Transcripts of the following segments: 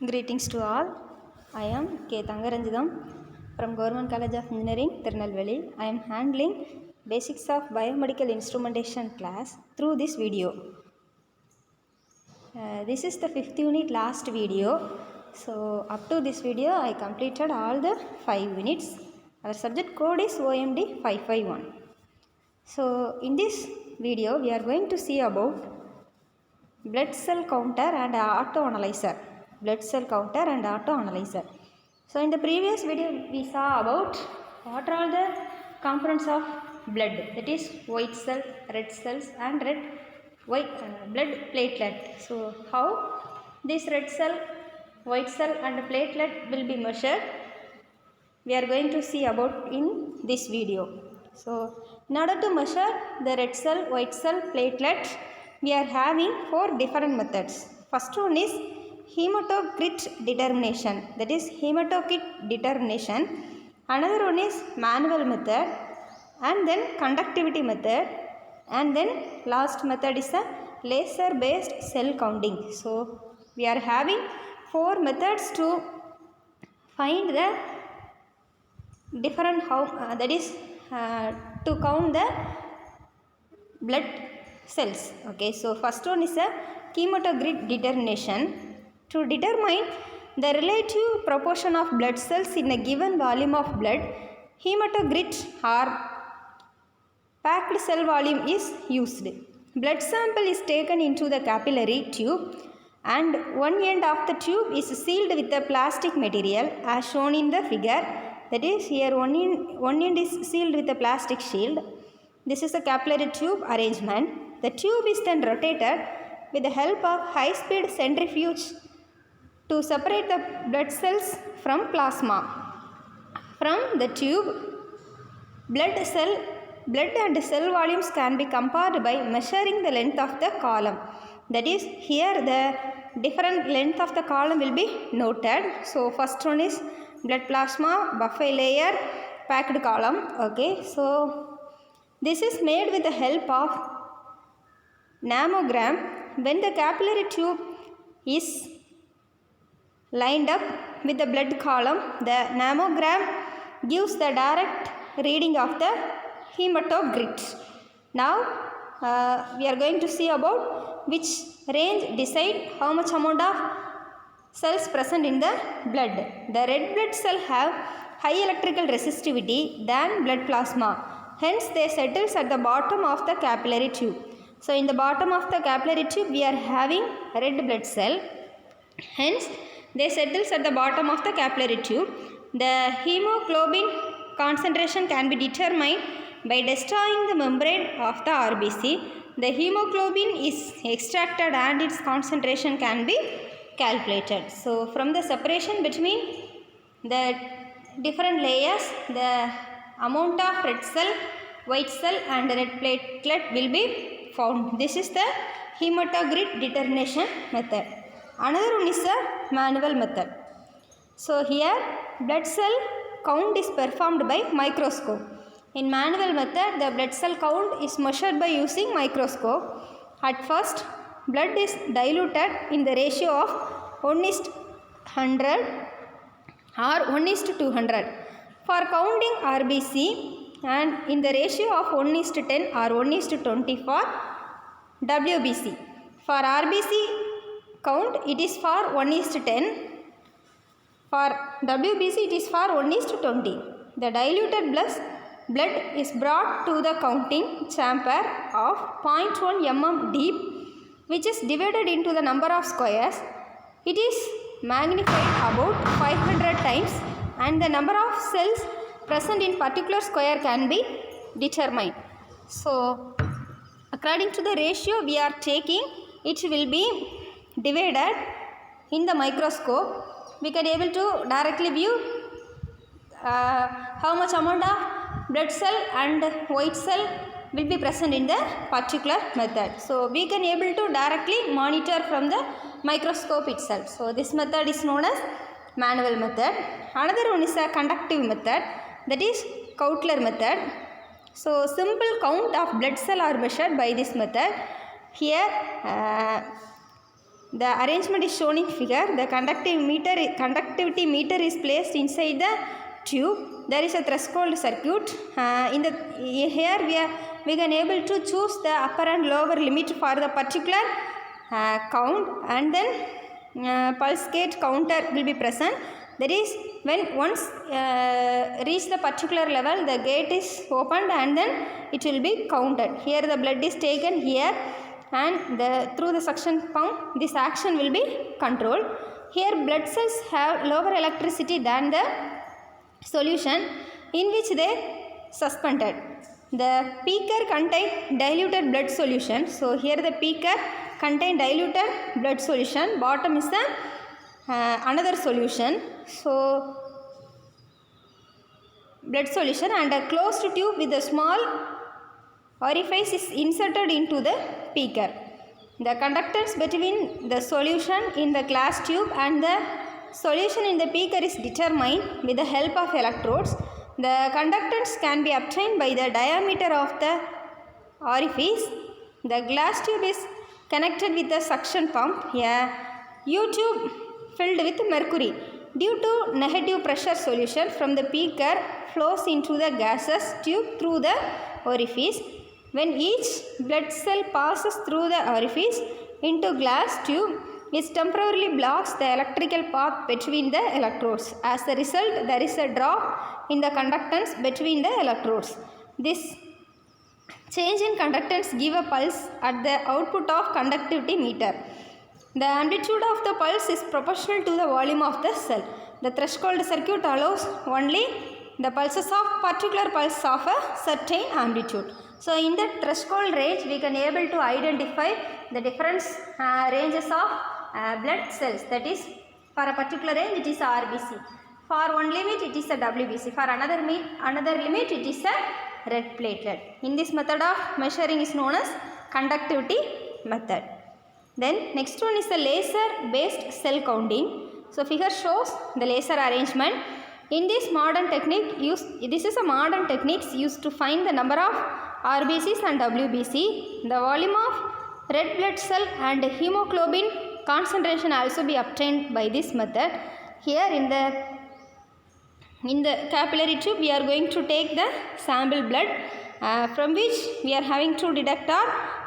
Greetings to all. I am K. Thangaranjitham from Government College of Engineering, Tirunelveli. I am handling Basics of Biomedical Instrumentation class through this video. This is the 5th unit last video. So up to this video I completed all the 5 units. Our subject code is OMD 551. So in this video we are going to see about blood cell counter and autoanalyzer. Blood cell counter and autoanalyzer. So in the previous video we saw about what are all the components of blood, that is white cell, red cells and white blood platelet. So how this red cell, white cell and platelet will be measured, we are going to see about in this video. So in order to measure the red cell, white cell, platelet, we are having 4 different methods. First one is hematocrit determination, that is hematocrit determination. Another one is manual method, and then conductivity method, and then last method is a laser based cell counting. So we are having 4 methods to find the different that is to count the blood cells. Okay, so first one is a hematocrit determination. To determine the relative proportion of blood cells in a given volume of blood, hematocrit or packed cell volume is used. Blood sample is taken into the capillary tube and one end of the tube is sealed with a plastic material as shown in the figure. That is, here one end is sealed with a plastic shield. This is a capillary tube arrangement. The tube is then rotated with the help of high-speed centrifuge to separate the blood cells from plasma. From the tube, blood and cell volumes can be compared by measuring the length of the column. That is, here the different length of the column will be noted. So first one is blood plasma, buffet layer, packed column. Okay, so this is made with the help of nammogram. When the capillary tube is lined up with the blood column, the nammogram gives the direct reading of the hematocrit. Now we are going to see about which range decide how much amount of cells present in the blood. The red blood cell have high electrical resistivity than blood plasma. Hence they settles at the bottom of the capillary tube. So in the bottom of the capillary tube we are having red blood cell. Hence they settles at the bottom of the capillary tube. The hemoglobin concentration can be determined by destroying the membrane of the RBC. The hemoglobin is extracted and its concentration can be calculated. So from the separation between the different layers, the amount of red cell, white cell and red platelet will be found. This is the hematocrit determination method. Another one is the manual method. So here blood cell count is performed by microscope. In manual method, the blood cell count is measured by using microscope. At first, blood is diluted in the ratio of 1:100 or 1:200 for counting RBC, and in the ratio of 1:10 or 1:20 for WBC. For RBC count it is for 1:10. For WBC it is for 1:20. The diluted blood is brought to the counting chamber of 0.1 mm deep, which is divided into the number of squares. It is magnified about 500 times and the number of cells present in particular square can be determined. So according to the ratio we are taking, it will be divided in the microscope. We can able to directly view how much amount of blood cell and white cell will be present in the particular method. So we can able to directly monitor from the microscope itself. So this method is known as manual method. Another one is a conductive method, that is Koutler method. So simple count of blood cell are measured by this method. Here The arrangement is shown in figure. The conductivity meter is placed inside the tube. There is a threshold circuit. Here we can able to choose the upper and lower limit for the particular count, and then pulse gate counter will be present. That is, when once reach the particular level, the gate is opened and then it will be counted. Here the blood is taken here, and through the suction pump this action will be controlled. Here blood cells have lower electricity than the solution in which they suspended. The beaker contain diluted blood solution. So here the beaker contain diluted blood solution. Bottom is the another solution. So blood solution, and a closed tube with a small orifice is inserted into the beaker. The conductance between the solution in the glass tube and the solution in the beaker is determined with the help of electrodes. The conductance can be obtained by the diameter of the orifice. The glass tube is connected with the suction pump, a U-tube filled with mercury. Due to negative pressure, solution from the beaker flows into the gaseous tube through the orifice. When each blood cell passes through the orifice into glass tube, it temporarily blocks the electrical path between the electrodes. As a result, there is a drop in the conductance between the electrodes. This change in conductance give a pulse at the output of conductivity meter. The amplitude of the pulse is proportional to the volume of the cell. The threshold circuit allows only the pulses of particular pulse of a certain amplitude. So in the threshold range, we can able to identify the different ranges of blood cells. That is, for a particular range it is RBC. For one limit it is a WBC. For another limit it is a red platelet. In this method of measuring is known as conductivity method. Then next one is the laser based cell counting. So figure shows the laser arrangement. In this modern technique this is a modern techniques used to find the number of RBCs and WBC. The volume of red blood cell and hemoglobin concentration also be obtained by this method. Here in the capillary tube we are going to take the sample blood from which we are having two detector.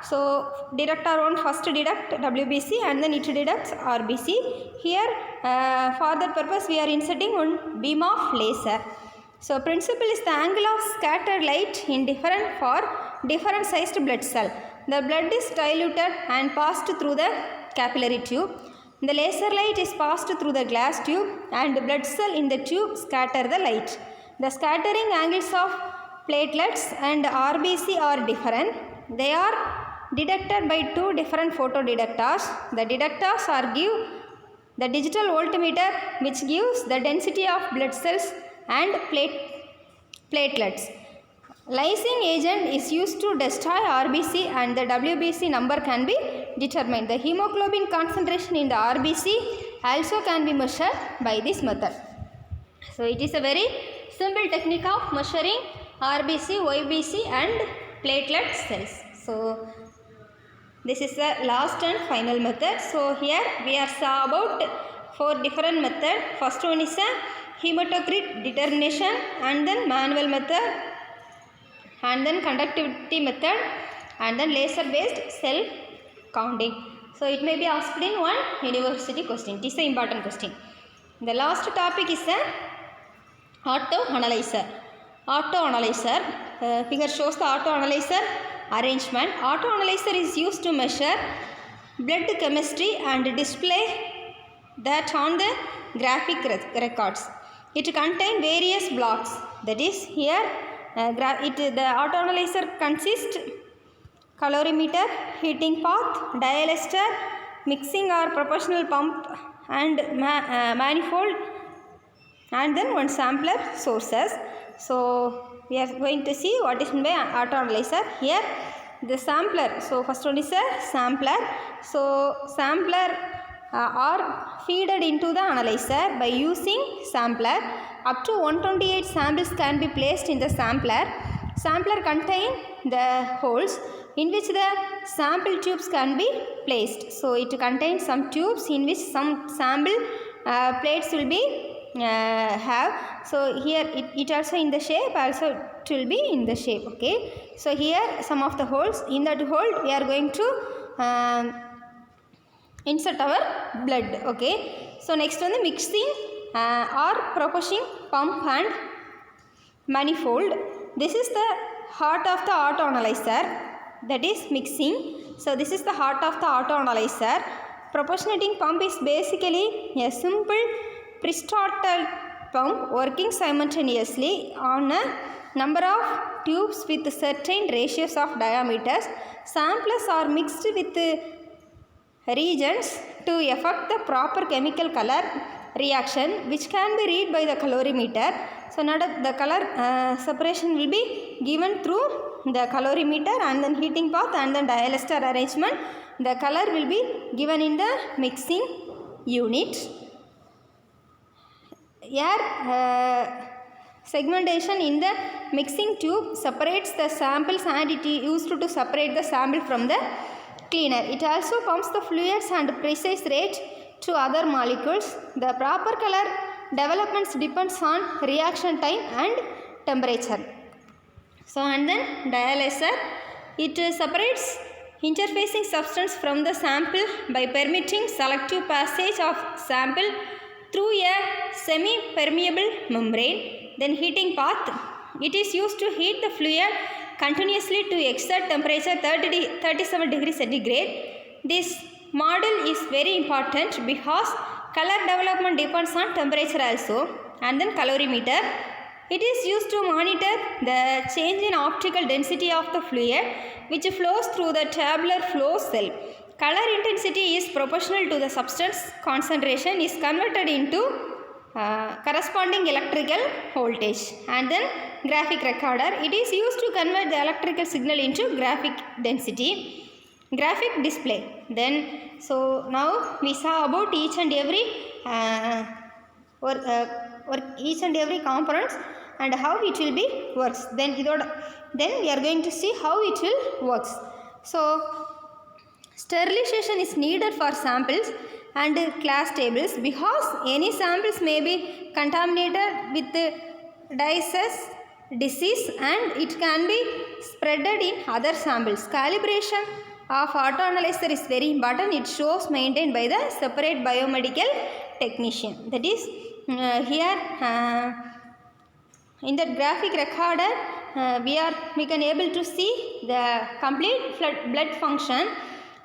So detector 1 first detect WBC and then it detects RBC. Here for that purpose we are inserting one beam of laser. So principle is the angle of scattered light in different sized blood cell. The blood is diluted and passed through the capillary tube. The laser light is passed through the glass tube and blood cell in the tube scatter the light. The scattering angles of platelets and RBC are different. They are detected by two different photodetectors. The detectors are give the digital voltmeter which gives the density of blood cells and platelets. Lysing agent is used to destroy RBC and the WBC number can be determined. The hemoglobin concentration in the RBC also can be measured by this method. So it is a very simple technique of measuring RBC, YBC and platelet cells. So this is the last and final method. So here we are saw about 4 different methods. First one is a hematocrit determination, and then manual method, and then conductivity method, and then laser based cell counting. So it may be asked in one university question. It is an important question. The last topic is a auto analyzer. Figure shows the auto analyzer arrangement. Auto analyzer is used to measure blood chemistry and display that on the graphic records. It contains various blocks. That is, here the auto analyzer consists calorimeter, heating path, dialyster, mixing or proportional pump and manifold, and then one sampler sources. So we are going to see what is meant by auto analyzer. Here the sampler. So first one is a sampler. So sampler are feeded into the analyzer by using sampler. Up to 128 samples can be placed in the sampler. Sampler contain the holes in which the sample tubes can be placed. So it contains some tubes in which some sample plates will be have. So here it also in the shape, also it will be in the shape. Okay, so here some of the holes. In that hole we are going to insert our blood. Okay, so next one, the mixing or proportioning pump and manifold. This is the heart of the auto analyzer, that is mixing. So this is the heart of the auto analyzer. Proportionating pump is basically a simple pre-started pump working simultaneously on a number of tubes with certain ratios of diameters. Samples are mixed with reagents to effect the proper chemical color reaction, which can be read by the colorimeter. So now the color separation will be given through the colorimeter and then heating path and then dialyster arrangement. The color will be given in the mixing unit. Here segmentation in the mixing tube separates the samples and it is used to separate the sample from the cleaner. It also pumps the fluids and precise rate to other molecules. The proper color developments depends on reaction time and temperature. So and then dialyzer, it separates interfacing substance from the sample by permitting selective passage of sample through a semi-permeable membrane. Then heating path, it is used to heat the fluid continuously to exert temperature 37 degrees centigrade. This model is very important because color development depends on temperature also. And then colorimeter, it is used to monitor the change in optical density of the fluid which flows through the tabular flow cell. Color intensity is proportional to the substance concentration is converted into corresponding electrical voltage. And then graphic recorder, it is used to convert the electrical signal into graphic density. Graphic display. Then so now we saw about each and every each and every components and how it will be works. Then we are going to see how it will works. So sterilization is needed for samples and class tables because any samples may be contaminated with disease and it can be spreaded in other samples. Calibration of auto analyzer is very important. It shows maintained by the separate biomedical technician. That is here in the graphic recorder we can able to see the complete blood function.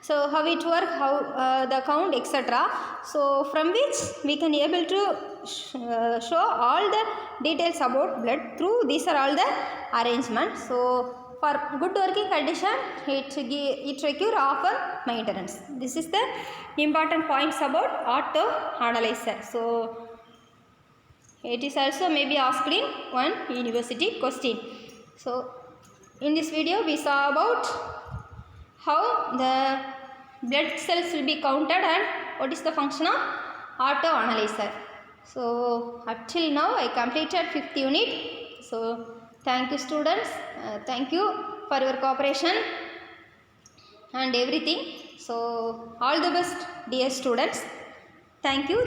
So how it work, how the count, etc. So from which we can able to show all the details about blood through these are all the arrangements. So for good working condition it require often maintenance. This is the important points about auto analyzer. So it is also maybe asked in one university question. So in this video we saw about how the blood cells will be counted and what is the function of auto analyzer. So up till now I completed 5th unit. So thank you students, thank you for your cooperation and everything. So all the best dear students. Thank you.